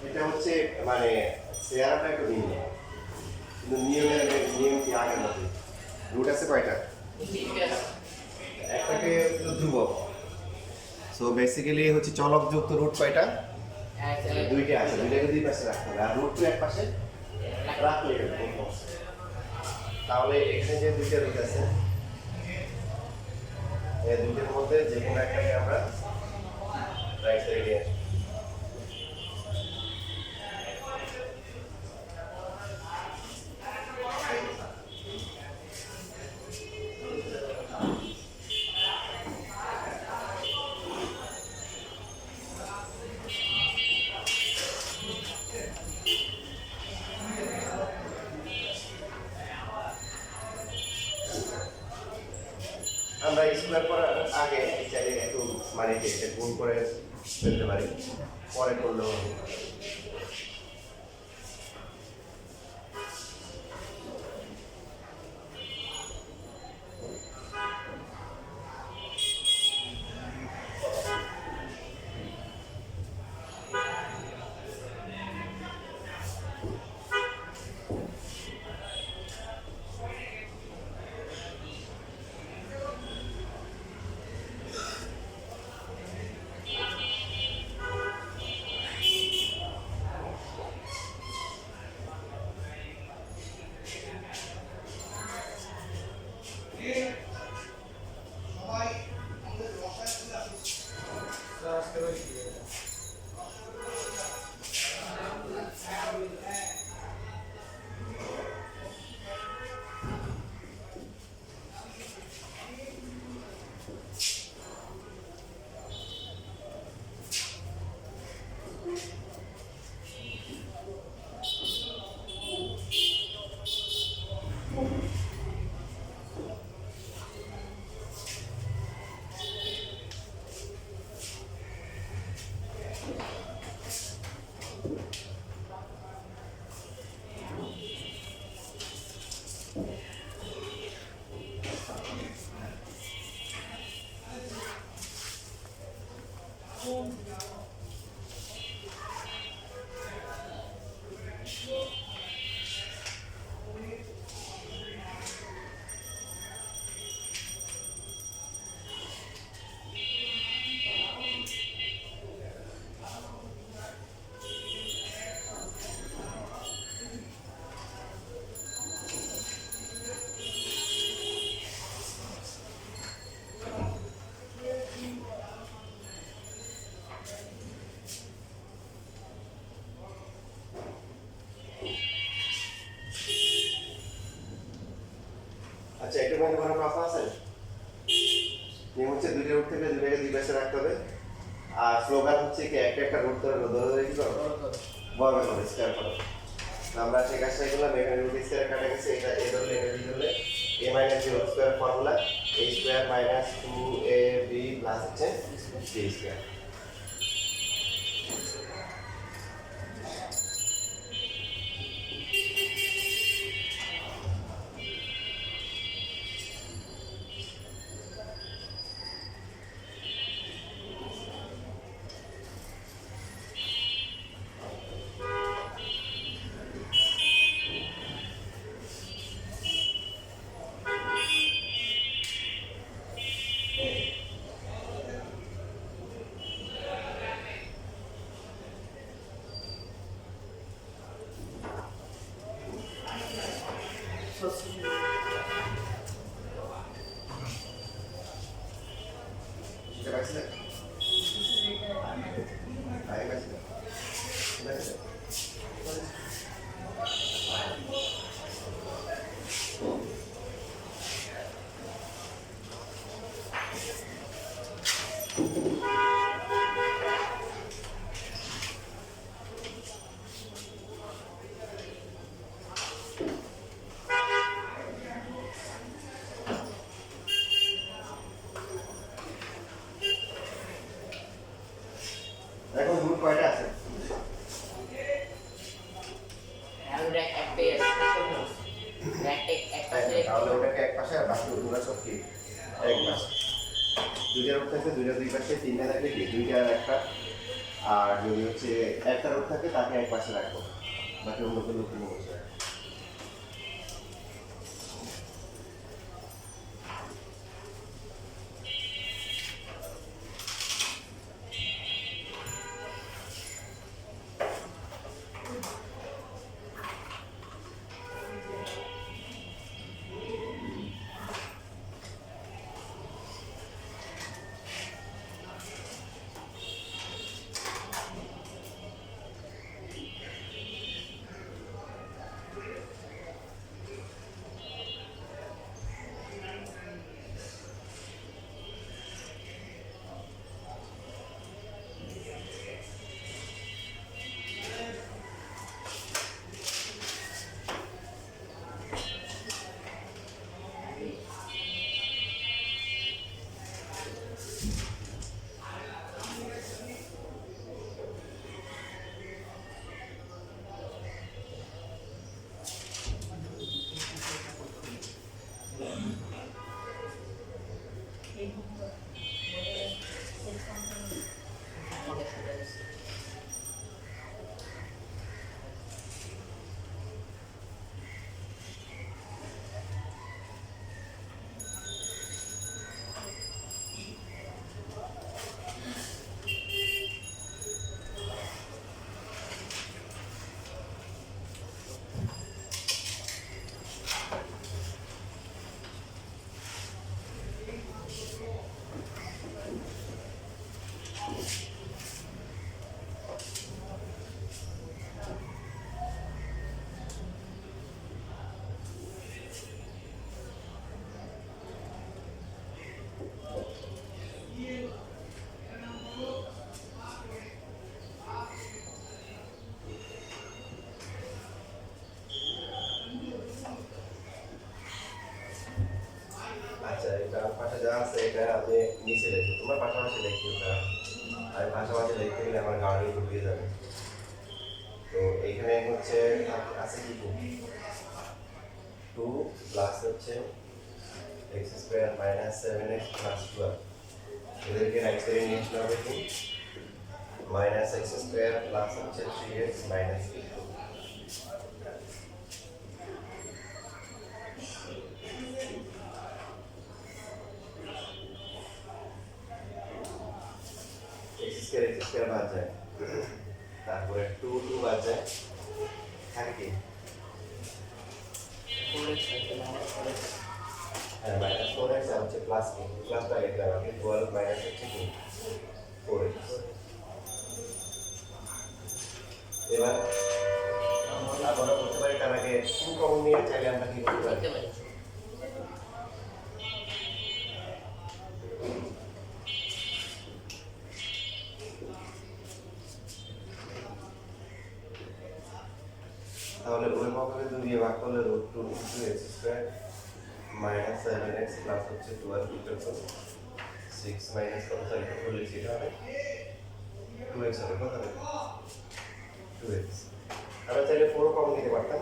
এটা হচ্ছে মানে চেহারাটা একটু ভিন্ন, কিন্তু নিয়ম কি আগের মতো। রুট আছে কয়টা? একটাকে ধ্রুবক। সো বেসিক্যালি হচ্ছে চলকযুক্ত রুট কয়টা? দুইটা আছে, দুইটাকে দুই পাশে রাখতে হবে। আর রুট টু এক পাশে রাখলে তাহলে এখানে যে দুইটা রুট আছে এই দুইটার মধ্যে যে কোনো একটাকে আমরা রাইট সাইডে নিয়ে আসি। আমরা স্কোয়ার করার আগে চাইলে একটু মানে এটা গুণ করে ফেলতে পারি, পরে করলেও হবে। আচ্ছা, একটু মধ্যে কোনো কথা আছে? নিয়ম হচ্ছে দুইটা রুট থেকে দুইটাকে দুই পাশে রাখতে হবে। আর স্লোগান হচ্ছে কি একটা একটা রুট ধরে ধরে কি করো, বর্গ করো, স্কয়ার করো। আমরা সেই কাজটাই করলাম। এখানে রুট স্কয়ার কাটা গেছে, এটা এ ধরলে এটা বি ধরলে a minus B whole square formula a square minus 2ab plus হচ্ছে b স্কয়ার। তাহলে ওটাকে এক পাশে আর বাকি ওগুলো সব কি এক পাশে। দুইটা রুট থাকলে দুইটা দুই পাশে, তিনটা থাকলে কি দুইটা আর একটা। আর যদি হচ্ছে একটা রুট থাকে তাকে এক পাশে রাখবো, বাকি অন্যগুলো ওখানে বসে রাখবো। আচ্ছা, এটা পাশে যা আছে এটা আপনি নিচে লিখো, তোমার পাশাপাশি লিখি ওটা। আর পাশাপাশি লিখতে গেলে আমার গাড়ি ঢুকিয়ে যাবে। তো এইখানে হচ্ছে আছে কি টু প্লাস হচ্ছে x square minus 7x plus 12, এদেরকে রাইট সাইডে নিয়ে আসলে হবে কি মাইনাস এক্স স্কোয়ার প্লাস হচ্ছে 3x মাইনাস 2। এক্স স্কোয়ার বাদ যায়, তারপরে 2 বাদ যায়, থাকে কি হ্যাঁ মাইনাস 4x আর হচ্ছে প্লাস কি প্লাসটা লিখলাম আমি 12 মাইনাস হচ্ছে কি 4x। এবার আমরা করতে পারি তার আগে 2 কমন নিয়ে চাইলে আমরা কি করতে পারি, তাহলে ওই পক্ষকে 2 দিয়ে ভাগ করলে √2 × x square minus 7x plus হচ্ছে 12 ইকুয়াল টু 6 মাইনাস কত তাহলে কত লিখছি এটা হবে 2x হবে, কত হবে 2x। আমরা চাইলে 4 কমন নিতে পারতাম,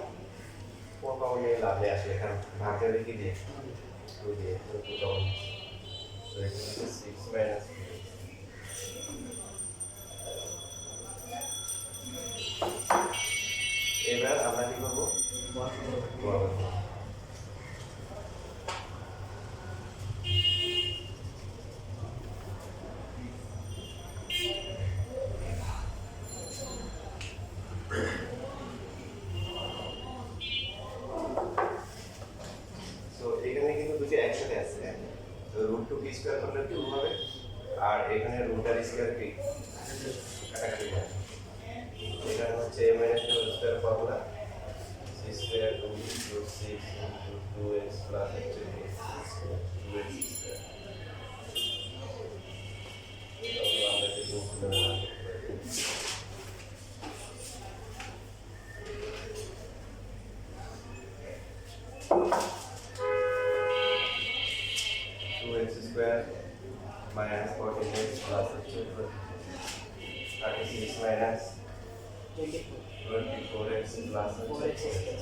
4 কমন নিয়ে লাভ নেই আসলে, কারণ ভাগ যাবে কি দিয়ে 2 দিয়ে 2 কমন, তো এটা হচ্ছে 6 মাইনাস 2x। এবার আমরা কি করবো বর্গ করব। তো এখানে কিন্তু দুটো একসাথে আছে, তো √2 কি স্কয়ার করলে 2 হবে, আর এখানে √r স্কয়ার কি কাটাকাটি হবে। এখানে হচ্ছে a - b square formula c square 2 * 6 * 2x plus হচ্ছে 2x স্কয়ার। তাহলে আমরা কি করব, 2x square minus 14x plus হচ্ছে 36 মাইনাস 24x প্লাস হচ্ছে 4x।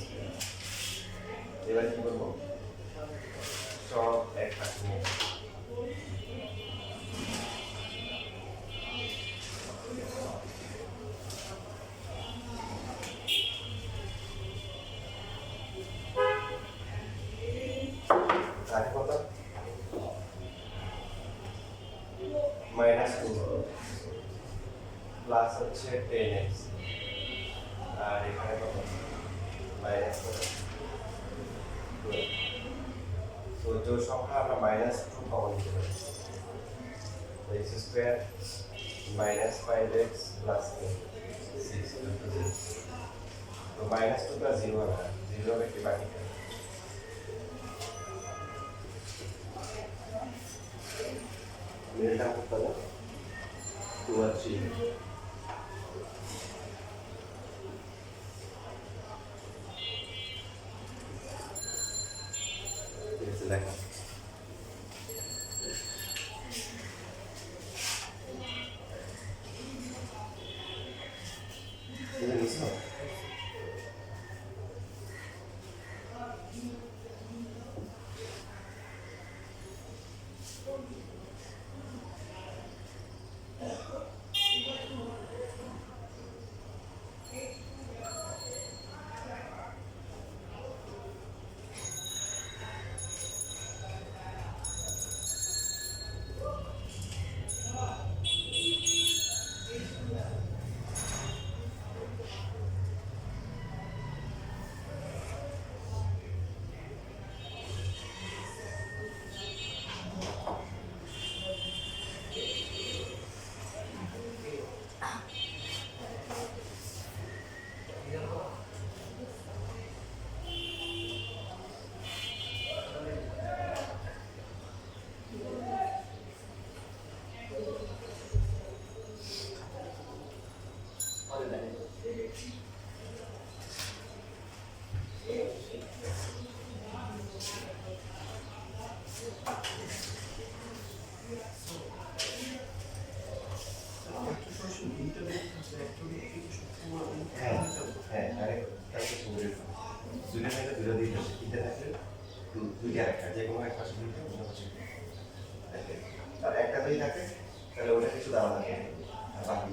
এবার কি করবো সব এক পাশে নিয়ে আগে কত -2 প্লাস হচ্ছে 10x আর এখানে কত মাইনাস কত তো জোড় সংখ্যা আমরা -2 কমন নিতে পারি x স্কয়ার -5x প্লাস 6 তো -2 প্লাস 0 না 0 হবে কি বাকি মিলটা করতে হবে 2 আর 3 লেখা দুইটা একটা যে কোনো এক পাশে দুইটা অন্য পাশে আর একটা যদি থাকে তাহলে ওটা কিছু দাঁড়া থাকে আর বাকি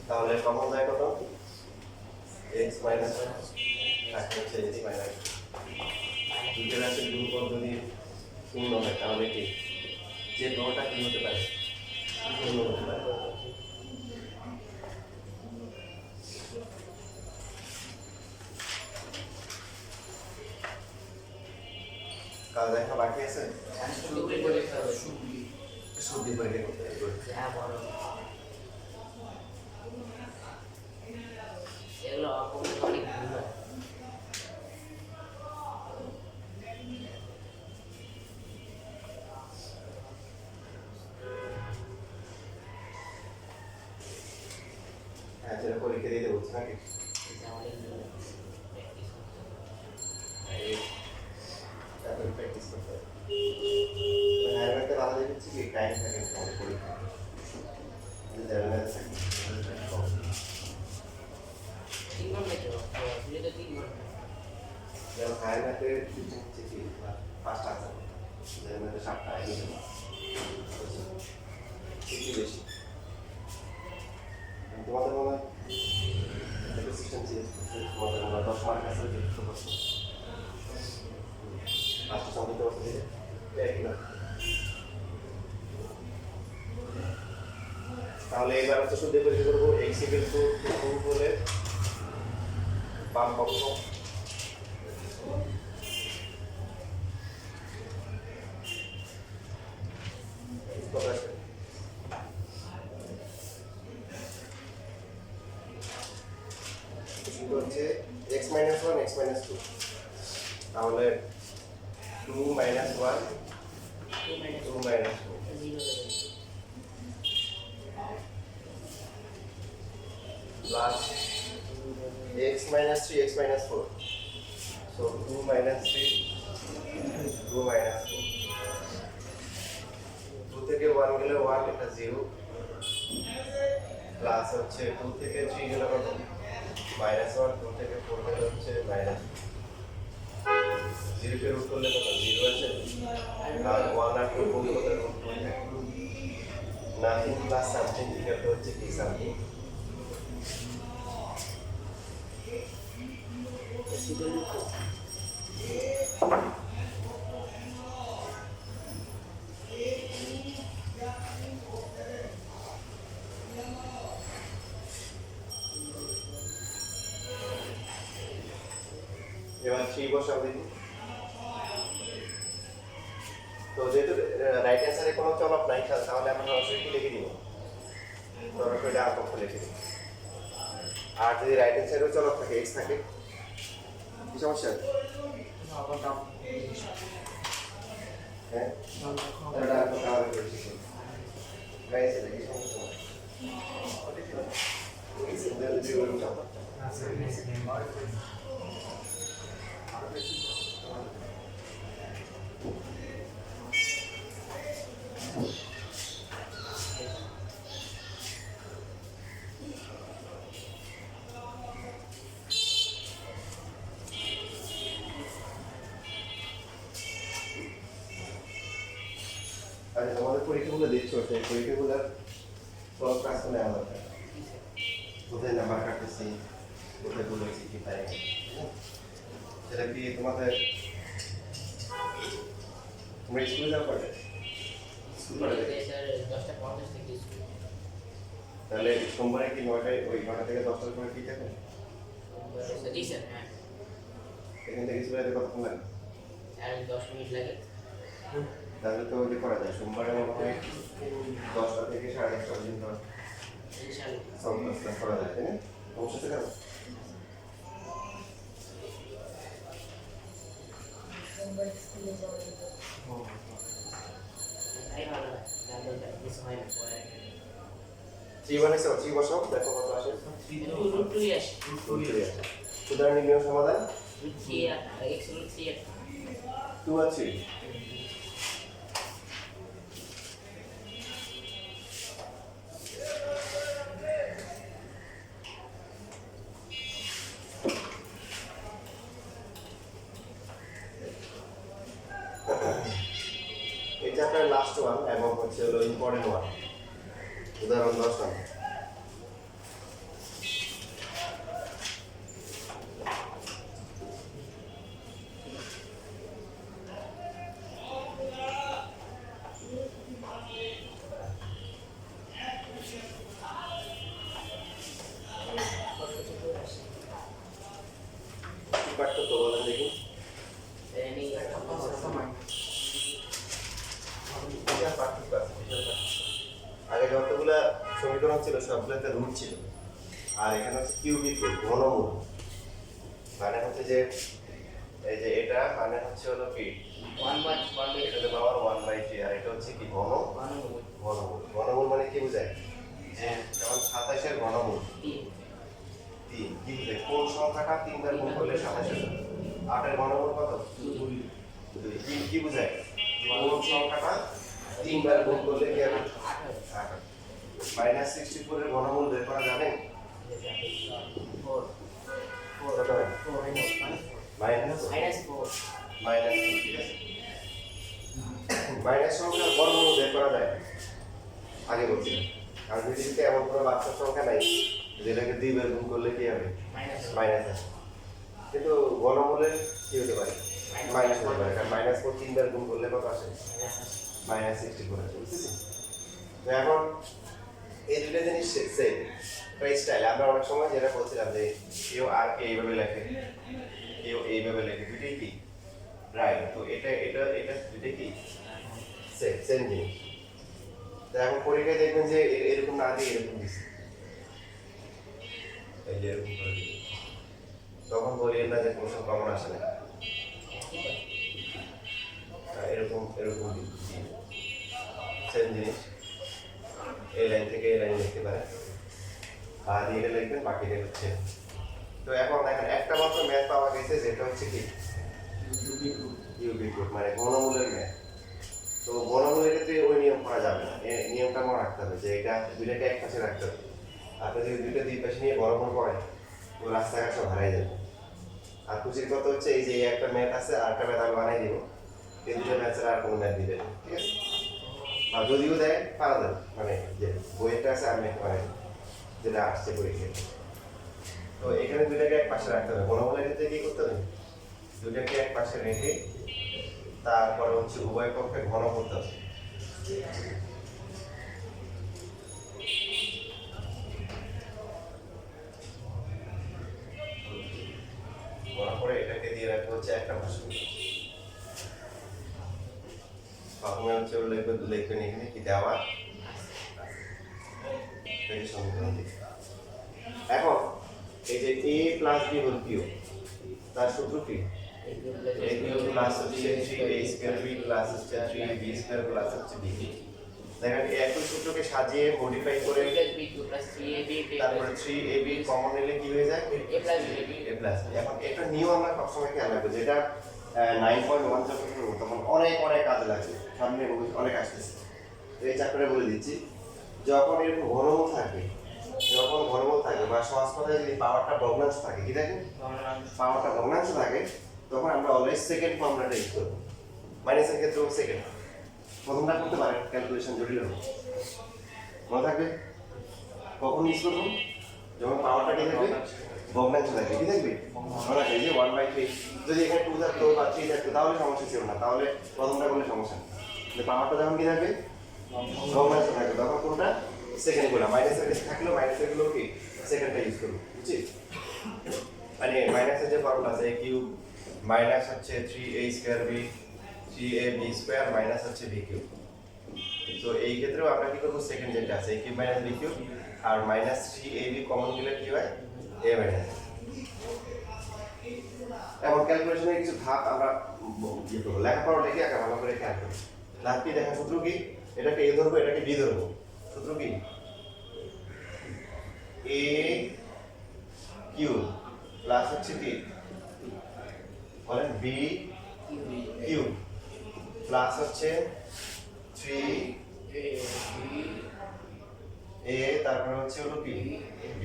তাহলে কমন যায় কত x মাইনাস থাকে হচ্ছে x মাইনাস দুটো রাশির গুণফল যদি শূন্য হয় তাহলে কি যে গ্রহটা কি হতে পারে শূন্য হতে পারে কাল দেখা বাকি আছে শুদ্ধি পরীক্ষা করতে হবে পরীক্ষা দিতে বলছে নাকি প্র্যাকটিস করতে হবে একটা বাধা দিচ্ছি কি টাইম থাকে আমাদের পরীক্ষা যেমন হায়ার ম্যাথের হচ্ছে কি 5টা আছে যেমন 7টা একটু বেশি তোমাদের মনে হয় সিস্টেম চেঞ্জ করছে তোমাদের মনে হয় 10 মার্ক আছে দেখতে পাচ্ছ 5টা সংখ্যা করতে একই না তাহলে এবার হচ্ছে শুদ্ধ পরীক্ষা করবো x = 2 বলে বাম পক্ষ হচ্ছে x - 1 x - 2 তাহলে 2 - 1 2 - 2 plus x - 3 x - 4 so 2 - 3 2 minus 2 2 থেকে 1 গেলে 1 এটা 0 প্লাস হচ্ছে 2 থেকে 3 গেলে কত মাইনাস 1 2 থেকে 4 গেলে হচ্ছে মাইনাস 0 কে রুট করলে কত 0 আছে আর 1 আর 2 গুণ করলে রুট করলে nothing plus something equal to হচ্ছে কি সামথিং এবার 3 বসাবো দেখি তো যেহেতু রাইট হ্যান্ড সাইডে কোনো চলক নাই তাহলে আমরা সরাসরি কি লিখে দিব সরাসরি ডান পক্ষ লিখে দিব আর যদি রাইট হ্যান্ড সাইডেও চলক থাকে এক্স থাকে কি সমস্যা হ্যাঁ ডান পক্ষ আবার করছি রাইট সাইডে কি সমস্যা আচ্ছা তোমাদের পরীক্ষাগুলো দিচ্ছ সেই পরীক্ষাগুলোর সব কাজ করে আমার কোথায় নাম্বার কাটতেছি কোথায় বলেছি কি তাই সেটা কি তোমাদের তোমরা স্কুলে যাও পড়ে স্কুল পড়ে স্যার 10:50 থেকে স্কুল তাহলে সোমবারে কি 9টায় ওই 9টা থেকে 10টার সময় কি থাকে জি স্যার হ্যাঁ এখান থেকে স্কুলে যেতে কতক্ষণ লাগে আর 10 মিনিট লাগে তাহলে তো ওই করা যায় সোমবারে মনে হয় 10টা থেকে 10:30 পর্যন্ত ইনশাআল্লাহ সব ক্লাস করা যায় তাই না সমস্যা কেন তাই ভালো হয় তাহলে কিছু হয় না পরে 3 বানাইছো 3 বসাও দেখো কত আসে রুট 2 আসে রুট 3 আসে সুতরাং নির্ণয় সমাধান রুট 3 x রুট 3 2 আছে এটা আপনার লাস্ট ওয়ান এবং হচ্ছে হলো ইম্পর্টেন্ট ওয়ান উদাহরণ 10 নম্বর কি পার্থক্য বলেন দেখি বিশাল পার্থক্য আছে বিশাল পার্থক্য আগে যতগুলা সমীকরণ ছিল সবগুলোতে রুট ছিল আর এখানে হচ্ছে কিউবিক রুট ঘনমূল মানে হচ্ছে যে এই যে এটা মানে হচ্ছে হলো কি 1/1 এটাতে পাওয়ার 1/3 আর এটা হচ্ছে কি ঘনমূল ঘনমূল মানে কি বোঝায় যে যেমন 27 এর ঘনমূল 3 কি বোঝায় কোন সংখ্যাটা 3 বার গুণ করলে 27 হয় 8 এর ঘনমূল কত 2 কি বোঝায় কোন সংখ্যাটা 3 বার গুণ করলে কি হবে 28 -64 এর ঘনমূল বের করা জানেন 4 কত হয় মাইনাস ঠিক আছে মাইনাস সংখ্যার বর্গমূল বের করা যায় আগে বলছি কারণ পৃথিবীতে এমন কোনো বাস্তব সংখ্যা নাই যেটাকে 2 বার গুণ করলে কি হবে মাইনাস আসে কিন্তু ঘনমূলের কি হতে পারে মাইনাস হতে পারে কারণ -4 3 বার গুণ করলে কত আসে -64 আসে বুঝছেন তো এখন এই দুটো জিনিস সেম স্টাইল আমরা অনেক সময় যেটা বলছিলাম যে কেউ আর কে এইভাবে লেখে কেউ এইভাবে লেখে দুটোই কি রাইট তো এটা এটা এটা দুটোই কি সেম সেম জিনিস তো এখন পরীক্ষায় দেখবেন যে এরকম না দিয়ে এরকম দিচ্ছে এই যে এরকম করে দিচ্ছে তখন বলিয়েন না যে কোশ্চেন কমন আসে না এরকম এরকম দিচ্ছে সেম জিনিস এই লাইন থেকে এই লাইন লিখতে পারে আর দিয়ে লিখবেন বাকিটা হচ্ছে তো এখন দেখেন একটা মাত্র ম্যাথ পাওয়া গেছে যেটা হচ্ছে কি কিউবিক রুট মানে ঘনমূলের ম্যাথ। তো ঘনমূলের ক্ষেত্রে ওই নিয়ম করা যাবে না, এই নিয়মটা মনে রাখতে হবে যে এটা দুইটাকে এক পাশে রাখতে হবে। আপনি যদি দুইটা দুই পাশে নিয়ে ঘনমূল করেন তো রাস্তাঘাট সব হারাই যাবে। আর খুশির কথা হচ্ছে এই যে এই একটা ম্যাথ আছে আর একটা ম্যাথ আমি বানাই দিব, এই দুটো ম্যাথ ছাড়া আর কোনো ম্যাথ দিবে না, ঠিক আছে? আর যদিও দেয় পারা যাবে, মানে যে বইয়েরটা আছে আমি মানে যেটা আসছে পরীক্ষায়। তো এখানে দুইটাকে এক পাশে রাখতে হবে। ঘনমূলের ক্ষেত্রে কি করতে হবে, দুইটাকে এক পাশে রেখে তারপরে হচ্ছে উভয় পক্ষে ঘন করতে হবে। করার পরে এটাকে দিয়ে রাখবো হচ্ছে একটা ভাষণ। প্রথমে হচ্ছে লিখবেন এখানে কি দেওয়া এই সমীকরণ দিই। এখন এই যে a plus b whole cube তার সূত্র কি? a কিউব প্লাস হচ্ছে 3a স্কয়ার b প্লাস হচ্ছে 3b স্কয়ার প্লাস হচ্ছে b। দেখেন এই একই সূত্রকে সাজিয়ে মডিফাই করে তারপরে 3ab কমন নিলে কি হয়ে যায়? a plus b। এখন একটা নিয়ম আমরা সবসময় খেয়াল রাখবো, যেটা 9.1 যখন করবো তখন অনেক অনেক কাজে লাগবে, সামনে অনেক আসতেছে। তো এই চ্যাপ্টারে বলে দিচ্ছি, যখন এরকম ঘনমূল থাকে, যখন ঘনমূল থাকে বা সহজ কথায় যদি পাওয়ারটা ভগ্নাংশ থাকে, কি থাকে? পাওয়ারটা ভগ্নাংশ থাকে, তখন আমরা অলওয়েজ সেকেন্ড ফর্মুলাটা ইউজ করব। মাইনাসের ক্ষেত্রেও সেকেন্ড প্রথমটা করতে পারেন, ক্যালকুলেশন জটিল হবে, মনে থাকবে। কখন ইউজ করবো? যখন পাওয়ারটা কি থাকবে? ভগ্নাংশ থাকবে। কি থাকবে? মনে রাখবে যে 1/3। যদি এখানে 2 থাকতো বা 3 থাকতো তাহলে সমস্যা ছিল না, তাহলে প্রথমটা করলে সমস্যা নেই। কিন্তু পাওয়ারটা যখন কি থাকবে? ভগ্নাংশ থাকবে, তখন কোনটা? সেকেন্ড গুলো। মাইনাসের ক্ষেত্রে থাকলেও মাইনাসের গুলো কি সেকেন্ডটা ইউজ করবো, বুঝছি? মানে মাইনাসের যে ফর্মুলা আছে a কিউব মাইনাস হচ্ছে 3a square b 3ab square minus হচ্ছে b কিউব। তো এই ক্ষেত্রেও আমরা কি করব, সেকেন্ড যেটা আছে a cube minus b cube আর মাইনাস 3ab কমন নিলে কি হয়? a minus. এখন ক্যালকুলেশনের কিছু ধাপ আমরা ইয়ে করব, লেখাপড়া লিখে আগে ভালো করে খেয়াল করব। ধাপ কি দেখেন, সূত্র কি? এটাকে a ধরবো, এটাকে b ধরবো। সূত্র কি? a কিউব প্লাস হচ্ছে কি বলেন b কিউব প্লাস হচ্ছে 3a তারপরে হচ্ছে হলো কি b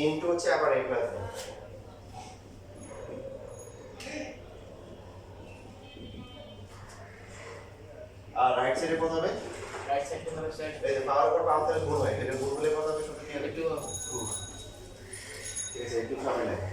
ইনটু হচ্ছে আবার a প্লাস b। আর রাইট সাইডে কত হবে? রাইট সাইডে হবে স্যার এই যে পাওয়ার উপর পাওয়ার তাহলে গুণ হয়, এটা গুণ হলে কত হবে? সূত্র কি হবে? 2 হবে। ঠিক আছে, একটু সামনে লেখা।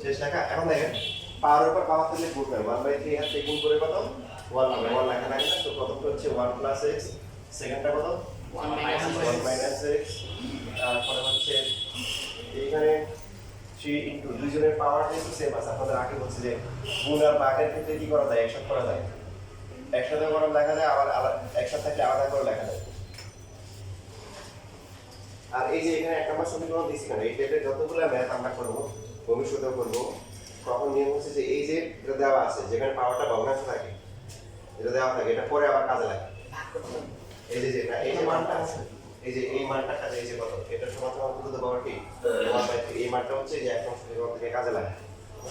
শেষ লেখা। এখন দেখেন পাওয়ার উপর পাওয়ার থেকে গুণ হয়, 1/3 হাতে গুণ করে কত? 1 হবে 1 লেখা থাকে না, তো প্রথমটা হচ্ছে 1 প্লাস x, সেকেন্ডটা কত 1 minus 1 মাইনাস x, তারপরে হচ্ছে এইখানে 3 ইনটু দুইজনের পাওয়ার যেহেতু সেম আছে, আপনাদের আগে বলছি যে গুণ আর ভাগের ক্ষেত্রে কি করা যায়, একসাথে করা যায়, একসাথে করে লেখা যায়, আবার একসাথে থাকলে আলাদা করে লেখা যায়। আর এই যে এখানে এক নম্বর সমীকরণ দিচ্ছি কেন, এই টাইপের যতগুলো ম্যাথ আমরা করবো ভবিষ্যতেও করবো, তখন নিয়ম হচ্ছে যে এই যে এটা দেওয়া আছে, যেখানে পাওয়ারটা ভগ্নাংশ থাকে, এটা দেওয়া থাকে, এটা পরে আবার কাজে লাগে। ভাগ করতে হবে। এই যে যেটা এই যে মানটা আছে, এই যে এই মানটা কাজে, এই যে কত, এটা সমান সমান টু দ্য পাওয়ার কি 1/3, এই মানটা হচ্ছে যে একদম সমীকরণ থেকে কাজে লাগে।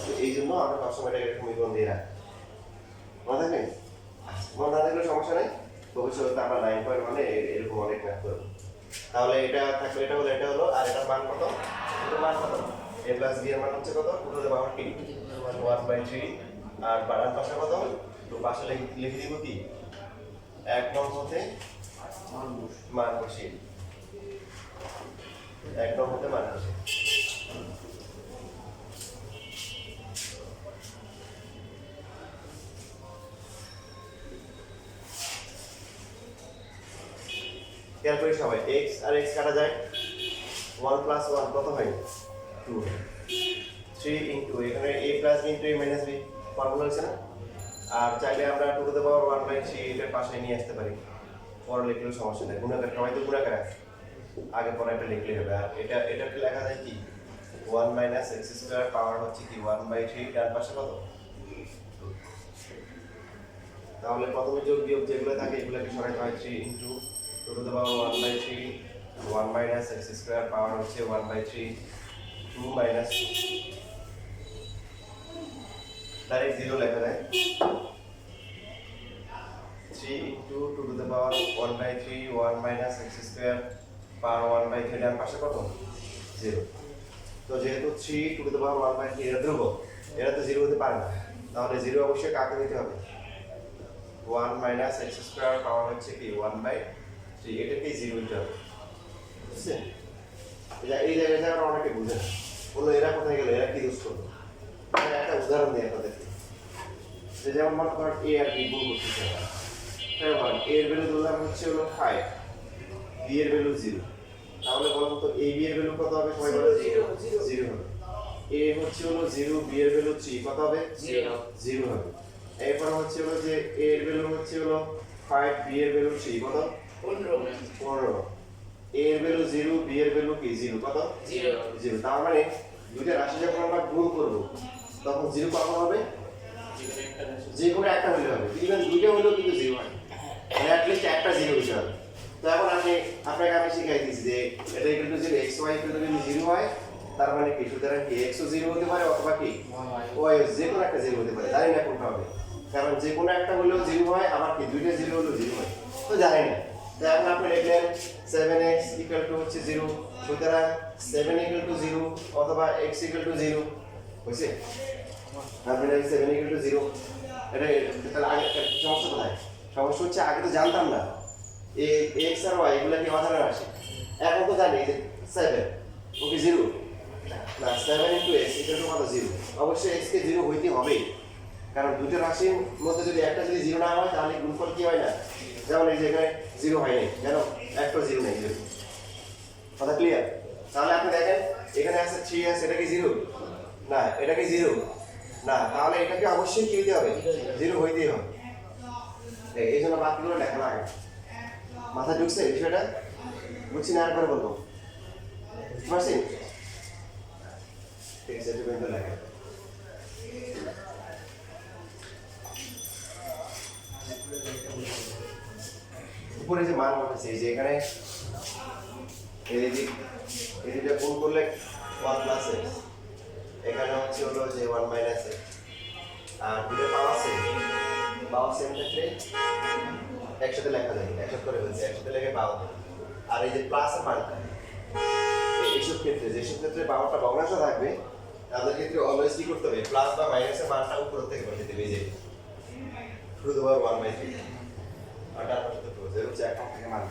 তো এই জন্য আমরা সবসময় এটাকে সমীকরণ দিয়ে রাখি, মনে থাকবে, মনে না থাকলে সমস্যা নেই, ভবিষ্যতে আমরা 9.1 এরকম অনেক ম্যাথ করবো। তাহলে এটা থাকলে এটা হলো, আর এটার মান কত, এটার মান কত, a প্লাস b এর মান হচ্ছে কত, টু টু দ্য পাওয়ার কি 1/3, আর বাড়ার পাশে কত, তো পাশে লিখে দিব কি 1 নং হতে মান বসিয়ে, 1 নং হতে মান বসিয়ে। খেয়াল করি সবাই, x আর x কাটা যায়, 1 প্লাস 1 কত হয় 2, 3 ইনটু এখানে a plus b into a minus b formula হচ্ছে না, আর চাইলে আমরা টু টু দ্য পাওয়ার 1/3 এটার পাশে নিয়ে আসতে পারি, পরে লিখলেও সমস্যা নেই, গুণাকার সবাই তো গুণাকার আছে, আগে পরে একটা লিখলে হবে। আর এটাকে লেখা যায় কি 1 মাইনাস x স্কয়ার, পাওয়ার হচ্ছে কি 1/3, ডান পাশে কত, তাহলে প্রথমে যোগ বিয়োগ যেগুলো থাকে এগুলোকে সরাইতে হয় 3 into two to the power 1/3, 1 minus x square, power হচ্ছে 1/3, 2 মাইনাস ডাইরেক্ট 0 লেখা যায়, 3 into two to the power 1/3, 1 minus x square, power 1/3, ডান পাশে কত 0। তো যেহেতু 3 টু দ্য পাওয়ার 1/3 এর ধ্রুবক, এরা তো 0 হতে পারে না, তাহলে 0 অবশ্যই কাকে দিতে হবে 1 মাইনাস x স্কয়ার, পাওয়ার হচ্ছে কি 1/3, এটাকে 0 দিতে হবে, বুঝছেন? এই জায়গাটা আমরা অনেকে বুঝে না, বললো এরা কোথায় গেল, এরা কি দোষ করলো। একটা উদাহরণ দিই আপনাদেরকে, যে যেমন মনে করেন a আর b গুণ করতেছে, তাই বলেন a এর ভ্যালু ধরলাম হচ্ছে হলো 5, b এর ভ্যালু 0, তাহলে বলুন তো a b এর ভ্যালু কত হবে, সবাই বলে 0 হবে, a হচ্ছে হলো 0, b এর ভ্যালু 3, কত হবে 0 হবে। এরপর হচ্ছে হলো যে a এর ভ্যালু হচ্ছে হলো 5, b এর ভ্যালু 3, কত 15, a এর ভ্যালু 0, b এর ভ্যালু কি 0, কত 0। তার মানে দুইটা রাশি যখন আমরা গুণ করব তখন 0 কখন হবে, যে কোনো একটা হলে হবে, ইভেন দুইটা হলেও কিন্তু 0 হয়, মানে অ্যাট লিস্ট একটা 0 হতে হবে। তো এখন আপনাকে আমি শিখাই দিয়েছি যে এটা equal to 0, x y equal to যদি 0 হয় তার মানে কি, সুতরাং কি x ও 0 হতে পারে অথবা কি y যে কোনো একটা 0 হতে পারে, জানি না কোনটা হবে, কারণ যে কোনো একটা হলেও 0 হয়, আবার কি দুইটা 0 হলেও 0 হয়, তো জানি না। তো এখন আপনি লিখলেন 7x ইকুয়াল টু হচ্ছে 0, সুতরাং 7 ইকুয়াল টু 0 অথবা x ইকুয়াল টু 0 হইছে, আপনি লিখলেন 7 ইকুয়াল টু 0, এটা তাহলে আগে সমস্যা কোথায়, সমস্যা হচ্ছে আগে তো জানতাম না এই x আর y এগুলা কি অজানা রাশি, এখন তো জানি যে 7 ওকে 0 না, 7 ইনটু x ইকুয়াল টু কত 0, অবশ্যই x কে 0 হইতে হবে, কারণ দুটো রাশির মধ্যে যদি একটা যদি 0 না হয় তাহলে গুণফল কি হয় না, যেমন এই যে এখানে 0 হয় নাই, কেন একটা 0 নেই, 0, কথা ক্লিয়ার। তাহলে আপনি দেখেন এখানে আছে 3s, এটা কি 0 না, এটা কি 0 না, তাহলে এটাকে অবশ্যই কি হইতে হবে 0 হইতেই হবে, এই জন্য বাকিগুলো লেখা লাগে, মাথা ঢুকছে বিষয়টা, বুঝছি না, আরেকবার বলবো, বুঝতে পারছেন, ঠিক আছে, এটা কিন্তু লেখা উপরে যে মান বলতেছে, এই যে এখানে এই দুটো গুণ করলে 1 প্লাস x, এখানে হচ্ছে হলো যে 1 মাইনাস x, আর দুটো পাওয়ার সেম ক্ষেত্রে একসাথে লেখা যায়, একসাথে করে ফেলছে, একসাথে লেখে পাওয়ার, আর এই যে প্লাস এর মানটা এইসব ক্ষেত্রে, যেসব ক্ষেত্রে পাওয়ারটা ভগ্নাংশ থাকবে তাদের ক্ষেত্রে অলওয়েজ কি করতে হবে, প্লাস বা মাইনাসের মানটা উপর থেকে বসিয়ে দেবে, এই যে টু দ্য পাওয়ার 1/3, আর তার পাশে তো 0 হচ্ছে এক থেকে মান।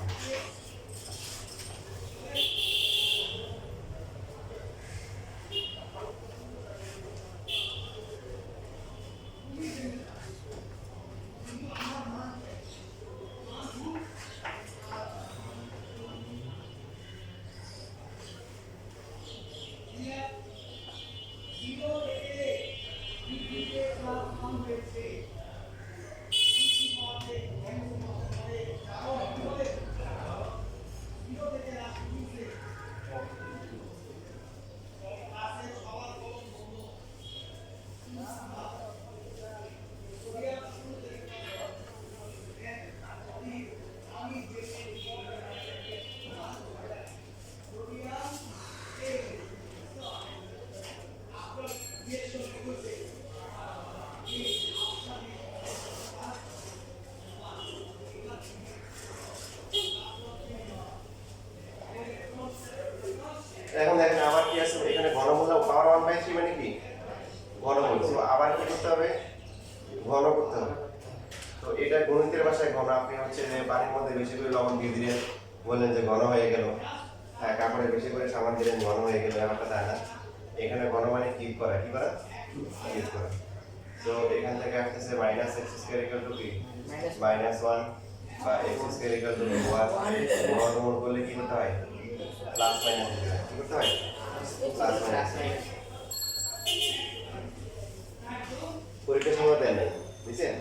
এটা গণিতের ভাষায় ঘন। আপনি হচ্ছে যে পানির মধ্যে বেশি করে লবণ দিয়ে দিলেন, বললেন যে ঘন হয়ে গেল। হ্যাঁ, কাপড়ে বেশি করে সাবান দিলেন, ঘন হয়ে গেল, ব্যাপারটা তাই না। এখানে ঘন মানে কিউব করা, কি করা? কিউব করা। তো এখান থেকে আসতেছে minus x square equal to কি? মাইনাস 1 বা এক্স স্কোয়ার ইকুয়াল টু 1। বর্গমূল করলে কি করতে হয়? প্লাস মাইনাস দিতে হয়। কি করতে হয়? Plus minus. পরীক্ষার সময় দেন নাই, বুঝছেন?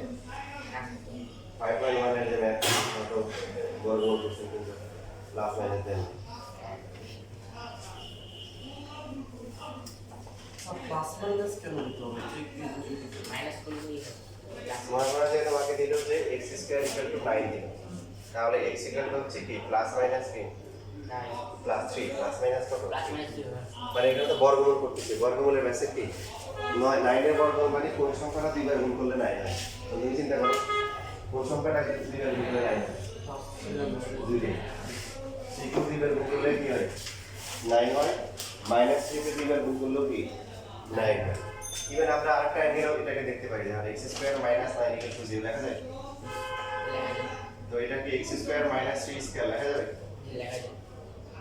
5.1 এর যে ম্যাথ তো বর্গমূল করছেন কিন্তু প্লাস মাইনাস দেন। প্লাস মাইনাস কেন দিতে হবে? মাইনাস করলেই মনে করা যায় তোমাকে দিল যে এক্স স্কোয়ার ইকুয়াল টু 9 দিল, তাহলে এক্স ইকুয়াল টু হচ্ছে কি প্লাস মাইনাস কি প্লাস 3 প্লাস মাইনাস কত? প্লাস মাইনাস মানে এখানে তো বর্গমূল করতেছে, বর্গমূলের ব্যাসে কি 9 এর বর্গমূল মানে কোন সংখ্যাটা দুইবার গুণ করলে 9 হয়। তো তুমি চিন্তা করো কোন সংখ্যাটা দুইবার গুণ করলে 9 হয়? 2 দিয়ে সিকিউ দুইবার গুণ করলে কি হয়? 9 হয়। মাইনাস 3 কে দুইবার গুণ করলেও কি 9 হয়। ইভেন আমরা আরেকটা আইডিয়াও এটাকে দেখতে পারি, যেমন x square minus 9 equal to 0 লেখা যায়। তো এটা কি x স্কয়ার মাইনাস 3 স্কয়ার লেখা যাবে?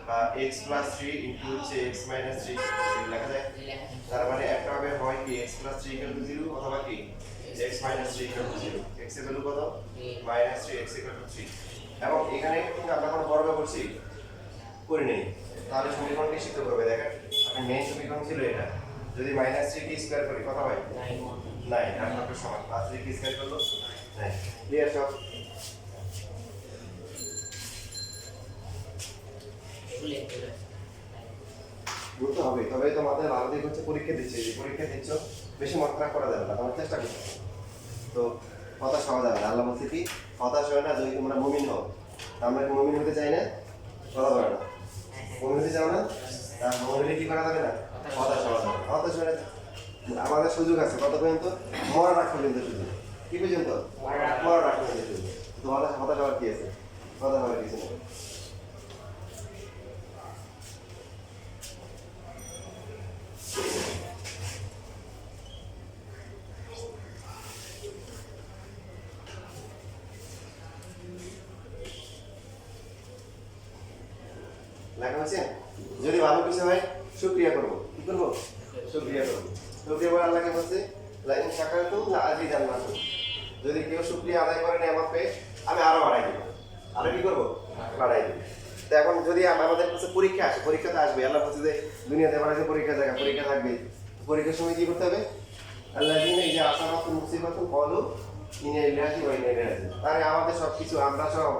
বা x প্লাস 3 ইনটু হচ্ছে x মাইনাস 3 লেখা যায়। তার মানে একটা হবে হয় কি x প্লাস 3 ইকুয়াল টু 0 অথবা কি x minus 3 equal to 0। x এর ভ্যালু কত? Minus 3, x equal to 3। এবং এখানে কিন্তু আমরা কোনো বর্গ করছি করি নেই, তাহলে সমীকরণটি সিদ্ধ করবে। দেখেন আমি মেইন সমীকরণ ছিল এটা, যদি মাইনাস 3 কে স্কয়ার করি কত হয়? 9। আর কত সমান প্লাস 3 কে স্কয়ার করলো 9। ক্লিয়ার সব? বুঝতে হবে, তবে তোমাদের ভালো দিক হচ্ছে পরীক্ষা দিচ্ছে, যে পরীক্ষা দিচ্ছ বেশি মাত্রা করা যাবে না, তোমার চেষ্টা করতে হবে। তো হতাশ হওয়া যাবে না। আল্লাহ বলছে কি হতাশ হয় না যদি তোমরা মুমিন হও। আমরা কি মুমিন হতে চাই না? কথা বলে না, মুমিন হতে চাও না? তার মুমিনে কি করা যাবে না? হতাশ হওয়া যাবে না। হতাশ হয়ে আমাদের সুযোগ আছে কত পর্যন্ত? মরার আগ পর্যন্ত সুযোগ। কি পর্যন্ত? মরার আগ পর্যন্ত সুযোগ। তো হতাশ হওয়ার কি আছে? হতাশ হওয়ার কিছু নেই। লেখা হয়েছে? যদি ভালো কিছু হয় শুকরিয়া করবো। কি করবো? শুকরিয়া করবো। শুকরিয়া বলে আল্লাহকে বলছে লাইন শাকারতুম লাআযীদান্নাকুম। যদি কেউ শুকরিয়া আদায় করে নিয়ামত পেয়ে আমি আরো বাড়াই দিব। আরো কি করবো? বাড়াই দিব। তো এখন যদি আমাদের কাছে পরীক্ষা আসে, পরীক্ষাতে আসবে, আল্লাহ বলছে যে দুনিয়াতে বাড়াইছে পরীক্ষা জায়গা, পরীক্ষা থাকবে। পরীক্ষার সময় কি করতে হবে? আল্লাযীনা ইযা আসাবাতুহুম মুসিবাতুন ক্বালু ইন্না লিল্লাহি ওয়া ইন্না ইলাইহি রাজিউন। তাহলে আমাদের সবকিছু আমরা সব